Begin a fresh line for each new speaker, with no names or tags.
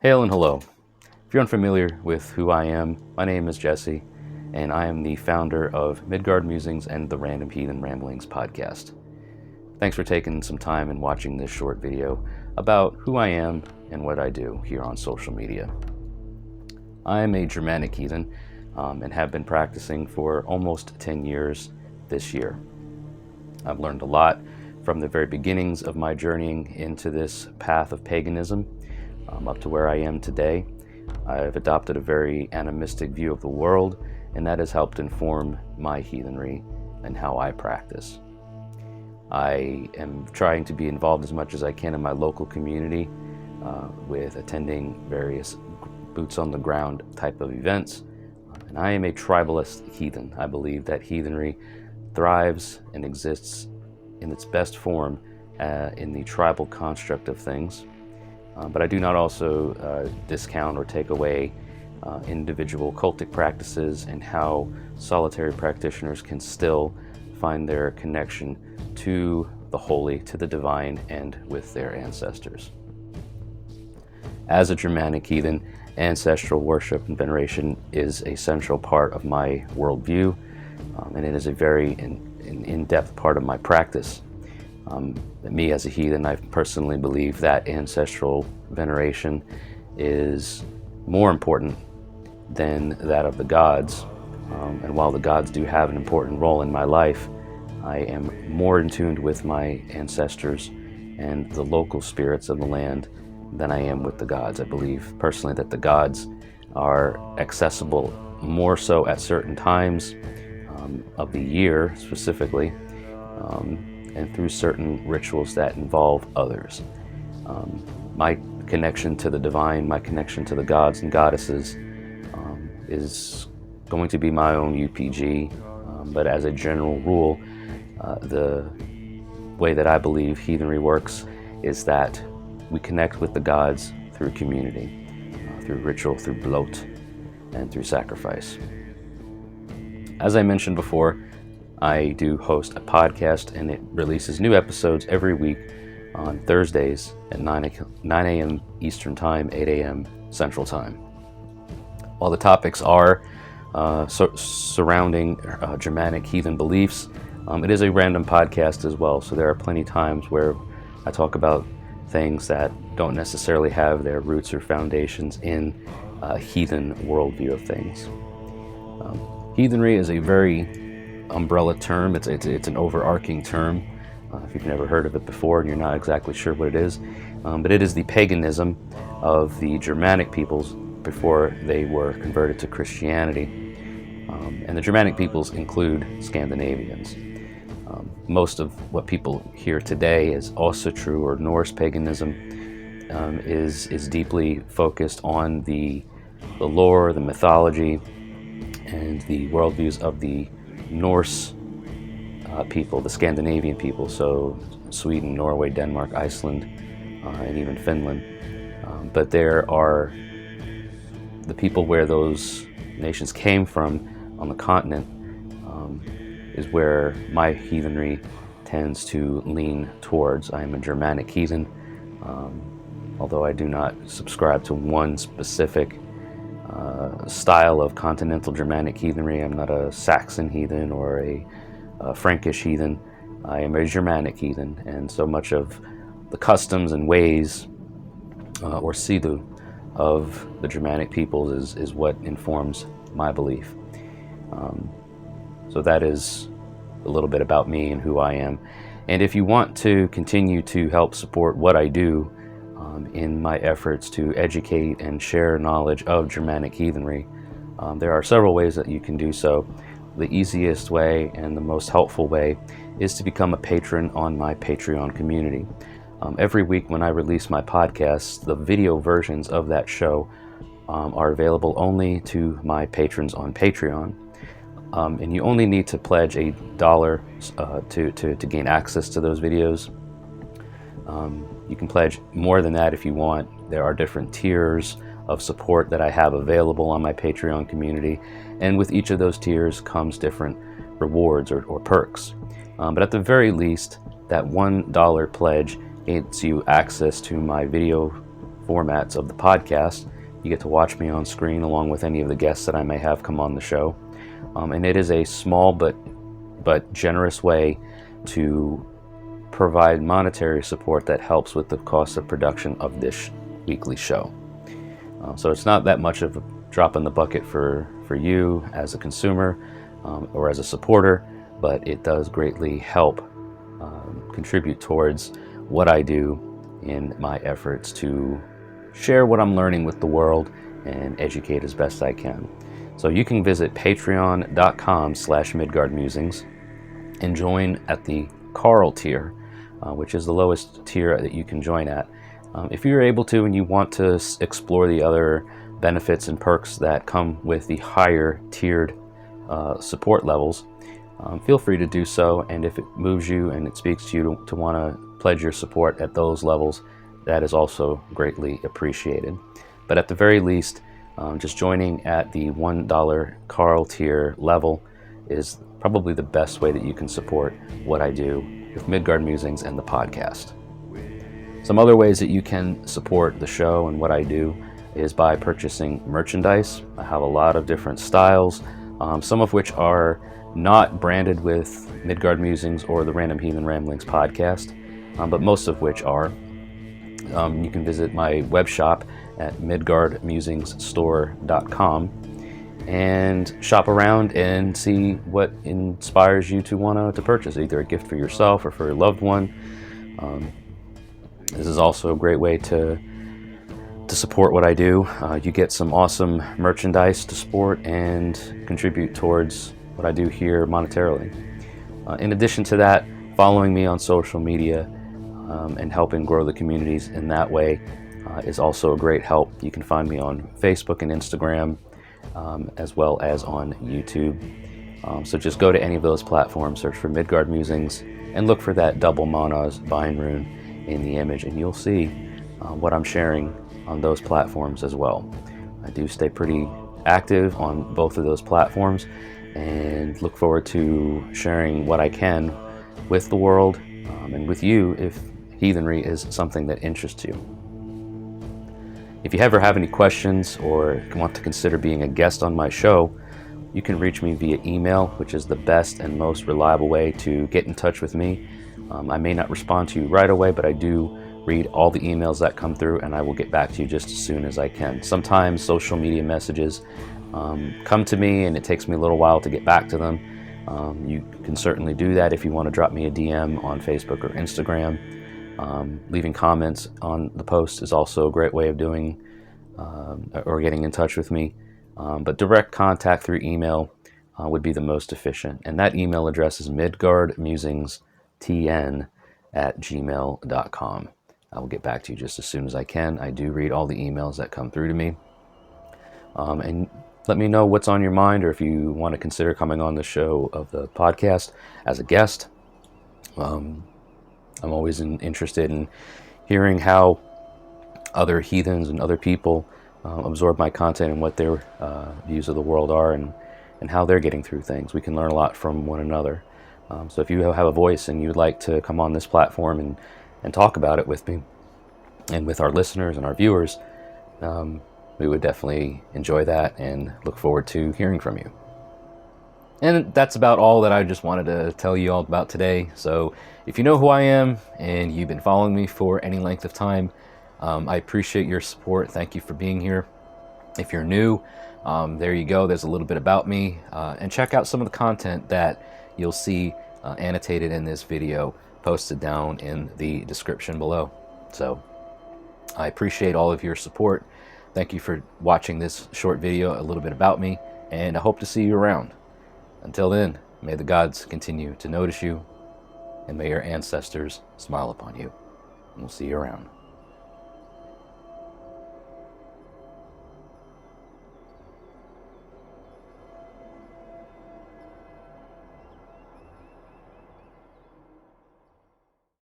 Hail and hello. If you're unfamiliar with who I am, my name is Jesse, and I am the founder of Midgard Musings and the Random Heathen Ramblings podcast. Thanks for taking some time and watching this short video about who I am and what I do here on social media. I am a Germanic heathen and have been practicing for almost 10 years this year. I've learned a lot from the very beginnings of my journeying into this path of paganism up to where I am today. I've adopted a very animistic view of the world, and that has helped inform my heathenry and how I practice. I am trying to be involved as much as I can in my local community with attending various boots on the ground type of events. And I am a tribalist heathen. I believe that heathenry thrives and exists in its best form in the tribal construct of things. But I do not also discount or take away individual cultic practices and how solitary practitioners can still find their connection to the holy, to the divine, and with their ancestors. As a Germanic heathen, ancestral worship and veneration is a central part of my worldview, and it is a very in-depth part of my practice. Me as a heathen, I personally believe that ancestral veneration is more important than that of the gods. And while the gods do have an important role in my life, I am more in tune with my ancestors and the local spirits of the land than I am with the gods. I believe personally that the gods are accessible more so at certain times of the year specifically, and through certain rituals that involve others. My connection to the divine, my connection to the gods and goddesses is going to be my own UPG, but as a general rule, the way that I believe heathenry works is that we connect with the gods through community, through ritual, through bloat, and through sacrifice. As I mentioned before, I do host a podcast, and it releases new episodes every week on Thursdays at 9 a.m. Eastern Time, 8 a.m. Central Time. While the topics are surrounding Germanic heathen beliefs, it is a random podcast as well, so there are plenty of times where I talk about things that don't necessarily have their roots or foundations in a heathen worldview of things. Heathenry is a very umbrella term. It's an overarching term. If you've never heard of it before and you're not exactly sure what it is, but it is the paganism of the Germanic peoples before they were converted to Christianity. And the Germanic peoples include Scandinavians. Most of what people hear today is Ossetru or Norse paganism is deeply focused on the lore, the mythology, and the worldviews of the Norse people, the Scandinavian people, so Sweden, Norway, Denmark, Iceland, and even Finland. But there are the people where those nations came from on the continent is where my heathenry tends to lean towards. I am a Germanic heathen, although I do not subscribe to one specific style of continental Germanic heathenry. I'm not a Saxon heathen or a Frankish heathen. I am a Germanic heathen, and so much of the customs and ways or sidu of the Germanic peoples is what informs my belief. So that is a little bit about me and who I am. And if you want to continue to help support what I do in my efforts to educate and share knowledge of Germanic heathenry, there are several ways that you can do so. The easiest way and the most helpful way is to become a patron on my Patreon community. Every week when I release my podcasts, the video versions of that show are available only to my patrons on Patreon. And you only need to pledge $1 to gain access to those videos. You can pledge more than that if you want. There are different tiers of support that I have available on my Patreon community, and with each of those tiers comes different rewards or perks. But at the very least, that $1 pledge gets you access to my video formats of the podcast. You get to watch me on screen along with any of the guests that I may have come on the show. And it is a small but generous way to provide monetary support that helps with the cost of production of this weekly show. So it's not that much of a drop in the bucket for you as a consumer or as a supporter, but it does greatly help contribute towards what I do in my efforts to share what I'm learning with the world and educate as best I can. So you can visit patreon.com/MidgardMusings and join at the Carl tier, which is the lowest tier that you can join at. If you're able to and you want to explore the other benefits and perks that come with the higher tiered support levels, feel free to do so. And if it moves you and it speaks to you to want to pledge your support at those levels, that is also greatly appreciated. But at the very least, just joining at the $1 Carl tier level is probably the best way that you can support what I do with Midgard Musings and the podcast. Some other ways that you can support the show and what I do is by purchasing merchandise. I have a lot of different styles, some of which are not branded with Midgard Musings or the Random Heathen Ramblings podcast, but most of which are. You can visit my web shop at midgardmusingstore.com and shop around and see what inspires you to want to purchase, either a gift for yourself or for a loved one. This is also a great way to support what I do. You get some awesome merchandise to support and contribute towards what I do here monetarily. In addition to that, following me on social media and helping grow the communities in that way is also a great help. You can find me on Facebook and Instagram, as well as on YouTube. So just go to any of those platforms, search for Midgard Musings, and look for that double monos vine rune in the image, and you'll see what I'm sharing on those platforms as well. I do stay pretty active on both of those platforms and look forward to sharing what I can with the world and with you if heathenry is something that interests you. If you ever have any questions or want to consider being a guest on my show, you can reach me via email, which is the best and most reliable way to get in touch with me. I may not respond to you right away, but I do read all the emails that come through, and I will get back to you just as soon as I can. Sometimes social media messages come to me and it takes me a little while to get back to them. You can certainly do that if you want to drop me a DM on Facebook or Instagram. Leaving comments on the post is also a great way of doing or getting in touch with me. But direct contact through email would be the most efficient. And that email address is midgardmusingstn@gmail.com. I will get back to you just as soon as I can. I do read all the emails that come through to me. And let me know what's on your mind, or if you want to consider coming on the show of the podcast as a guest. I'm always interested in hearing how other heathens and other people absorb my content and what their views of the world are and how they're getting through things. We can learn a lot from one another. So if you have a voice and you'd like to come on this platform and talk about it with me and with our listeners and our viewers, we would definitely enjoy that and look forward to hearing from you. And that's about all that I just wanted to tell you all about today. So if you know who I am and you've been following me for any length of time, I appreciate your support. Thank you for being here. If you're new, there you go. There's a little bit about me. And check out some of the content that you'll see annotated in this video, posted down in the description below. So I appreciate all of your support. Thank you for watching this short video, a little bit about me, and I hope to see you around. Until then, may the gods continue to notice you, and may your ancestors smile upon you. And we'll see you around.